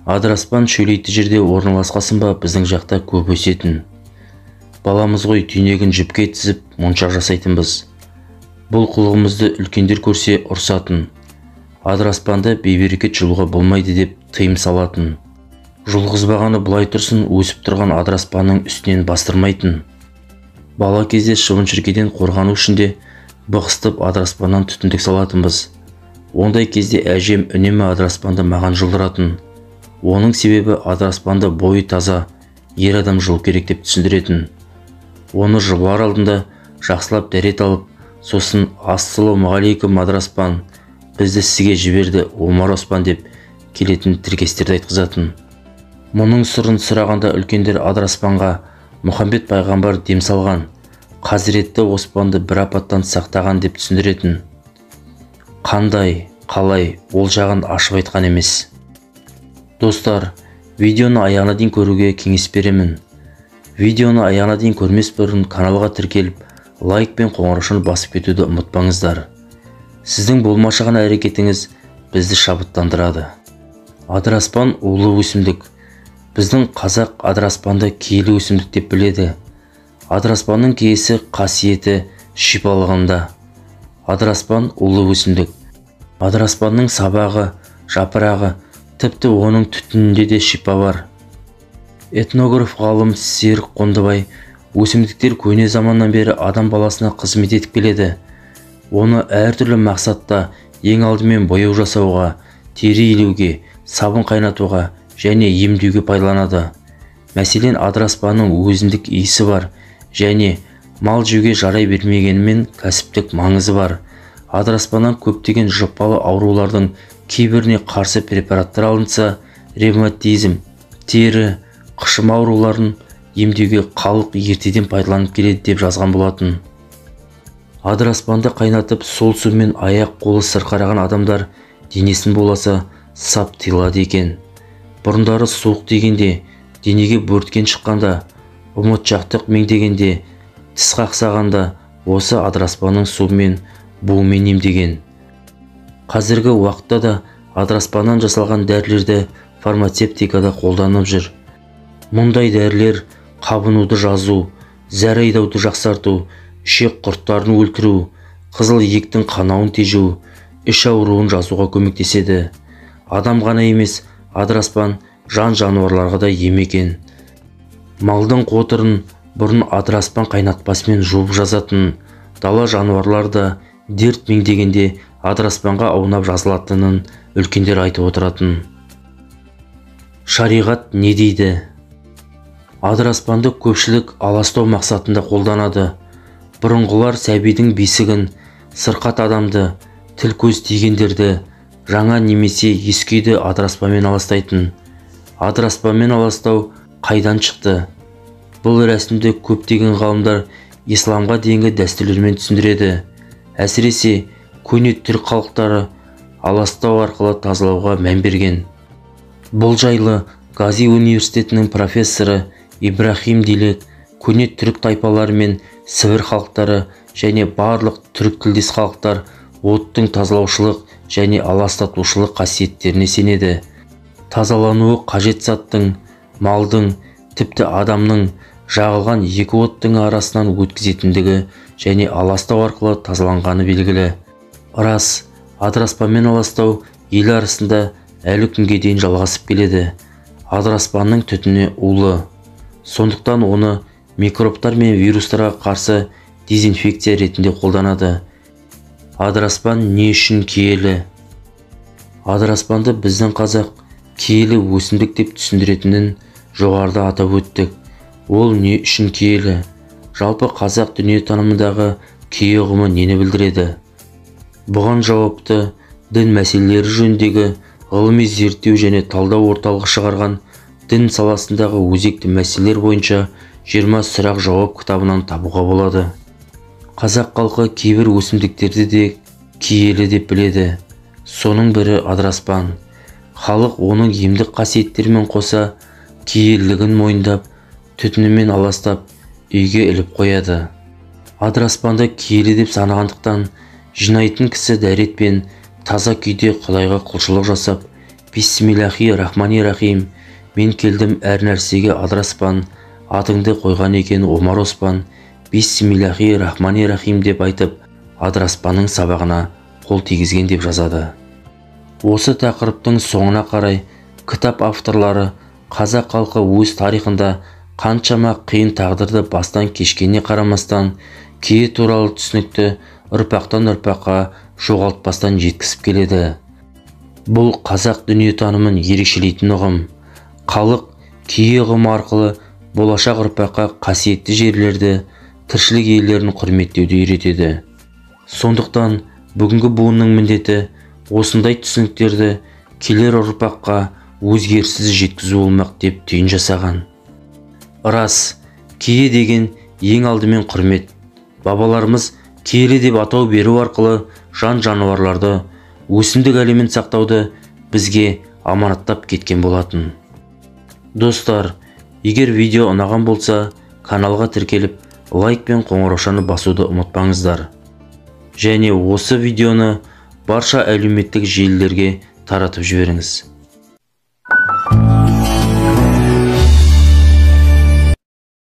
Адыраспан шөлейтті жерде орналасқасын ба біздің жақта көп өсетін. Баламыз ғой, түйнегін жіпке тізіп моншақ жасайтынбыз. Бұл қылығымызды үлкендер көрсе ұрсатын. Адыраспанды бейберекет жұлуға болмайды деп тыйым салатын. Жұлғызбағаны бұлай тұрсын, өсіп тұрған адыраспанның үстінен бастырмайтын. Бала кезде шыбын-шіркейден қорғану үшін де бықыстып адыраспаннан түтіндік салатынбыз. Ондай кезде әжем үнемі адыраспанды маған жұлдыратын. Оның себебі адыраспанды бойы таза, ер адам жұлу керек деп түсіндіретін. Оны жұлар алдында жақсылап дәрет алып, сосын ассалаумағалейкум адыраспан, бізді сізге жіберді Омар Оспан деп келетін тіркестерді айтқызатын. Мұның сырын сұрағанда үлкендер адыраспанға Мұхаммед пайғамбар дем салған, Қазіретті Оспанды бір апаттан сақтаған деп түсіндіретін. Қандай, қалай, ол жағын ашып айтқан емес. Достар, видеоны аяғына дейін көруге кеңес беремін. Видеоны аяғына дейін көрмес бұрын каналға тіркеліп, лайк пен қоңыраушаны басып кетуді ұмытпаңыздар. Сіздің болмашаған әрекетіңіз бізді шабыттандырады. Адыраспан улы өсімдік. Біздің қазақ адыраспанды киелі өсімдік деп біледі. Адыраспанның киесі қасиеті шипалығында. Адыраспан улы өсімдік. Адыраспанның сабағы, жапырағы, тіпті оның түтінінде де шипа бар. Этнограф ғалым Серік Қондыбай өсімдіктер көне заманнан бері адам баласына қызмет етіп келеді. Оны әртүрлі мақсатта ең алдымен бояу жасауға, тері илеуге, сабын қайнатуға және емдеуге пайдаланады. Мәселен, адыраспанның өзіндік иісі бар және мал жеуге жарай бермегенімен кәсіптік маңызы бар. Адыраспаннан көптеген жұқпалы аурулардың кейбіріне қарсы препараттар алынса, ревматизм, тері, қышым ауруларын емдеуге халық ертеден пайдаланып келеді деп жазған болатын. Адыраспанды қайнатып, сол сумен аяқ-қолы сырқыраған адамдар денесін боласа сап тыйылады екен. Бұрындары суық дегенде, денеге бөрткен шыққанда, ұмытшақтық меңдегенде, тіс қақсағанда осы адыраспанның суымен, буымен емдеген. Қазіргі уақытта да адыраспаннан жасалған дәрілерді фармацевтикада қолданып жүр. Мұндай дәрілер қабынуды жазу, зәр айдауды жақсарту, ішек құрттарын өлтіру, қызыл еттің қанауын тежеу, іш ауруын жазуға көмектеседі. Адам ғана емес, адыраспан жан-жануарларға да ем екен. Малдың қотырын бұрын адыраспан қайнатпасымен жуып жазатын, дала жануарлар да дерт меңдегенде адыраспанға аунап жазылатынын үлкендер айтып отыратын. Шариғат не дейді? Адыраспанды көпшілік аластау мақсатында қолданады. Бұрынғылар сәбидің бесігін, сырқат адамды, тіл көз тигендерді, жаңа немесе ескі үйді адыраспанмен аластайтын. Адыраспанмен аластау қайдан шықты? Бұл рәсімді көптеген ғалымдар исламға дейінгі дәстүрлермен түсіндіреді. Әсіресе көне түрік халықтары аластау арқылы тазалауға мән берген. Бұл жайлы Гази университетінің профессоры Ибрахим Дилек көне түрік тайпалары мен Сібір халықтары және барлық түрік тілдес халықтар оттың тазалаушылық және аластатушылық қасиеттеріне сенеді. Тазалануы қажет заттың, малдың, тіпті адамның жағылған екі оттың арасынан өткізетіндігі және аластау арқылы тазаланғаны белгілі. Рас, адыраспанмен аластау ел арасында әлі күнге дейін жалғасып келеді. Адыраспанның түтіні улы. Сондықтан оны микробтар мен вирустарға қарсы дезинфекция ретінде қолданады. Адыраспан не үшін киелі? Адыраспанды біздің қазақ киелі өсімдік деп түсіндіретінін жоғарыда атап өттік. Ол не үшін киелі? Жалпы қазақ дүниетанымындағы кие ұғымы нені білдіреді? Бұған жауапты дін мәселелері жөніндегі ғылыми зерттеу және талдау орталығы шығарған дін саласындағы өзекті мәселелер бойынша 20 сұрақ жауап кітабынан табуға болады. Қазақ халқы кейбір өсімдіктерді де киелі деп біледі. Соның бірі адыраспан. Халық оның емдік қасиеттерімен қоса киелілігін мойындап, түтінімен аластап, үйге іліп қояды. Адыраспанды киелі деп санағандықтан, жинайтын кісі дәретпен таза күйде Құдайға құлшылық жасап, Бисмиллахи-рахмани-рахим. Мен келдім әр нәрсеге адыраспан, атыңды қойған екен Омар Оспан. Бисмиллахи-рахмани-рахим деп айтып, адыраспанның сабағына қол тигізген деп жазады. Осы тақырыптың соңына қарай кітап авторлары қазақ халқы өз тарихында қаншама қиын тағдырды бастан кешкеніне қарамастан кие туралы түсінікті ұрпақтан ұрпаққа жоғалтпастан жеткізіп келеді. Бұл қазақ дүниетанымын ерекшелейтін ұғым. Халық кие ұғымы арқылы болашақ ұрпаққа қасиетті жерлерді, тіршілік иелерін құрметтеуді үйретеді. Сондықтан бүгінгі буынның міндеті осындай түсініктерді келер ұрпаққа өзгеріссіз жеткізу болмақ деп түйін жасаған. Рас, кие деген ең алдымен құрмет. Бабаларымыз киелі деп атау беру арқылы жан жануарларды, өсімдік әлемін сақтауды бізге аманаттап кеткен болатын. Достар, егер видео ұнаған болса, каналға тіркеліп, лайк пен қоңыраушаны басуды ұмытпаңыздар. Және осы видеоны барша әлеуметтік желілерге таратып жіберіңіз.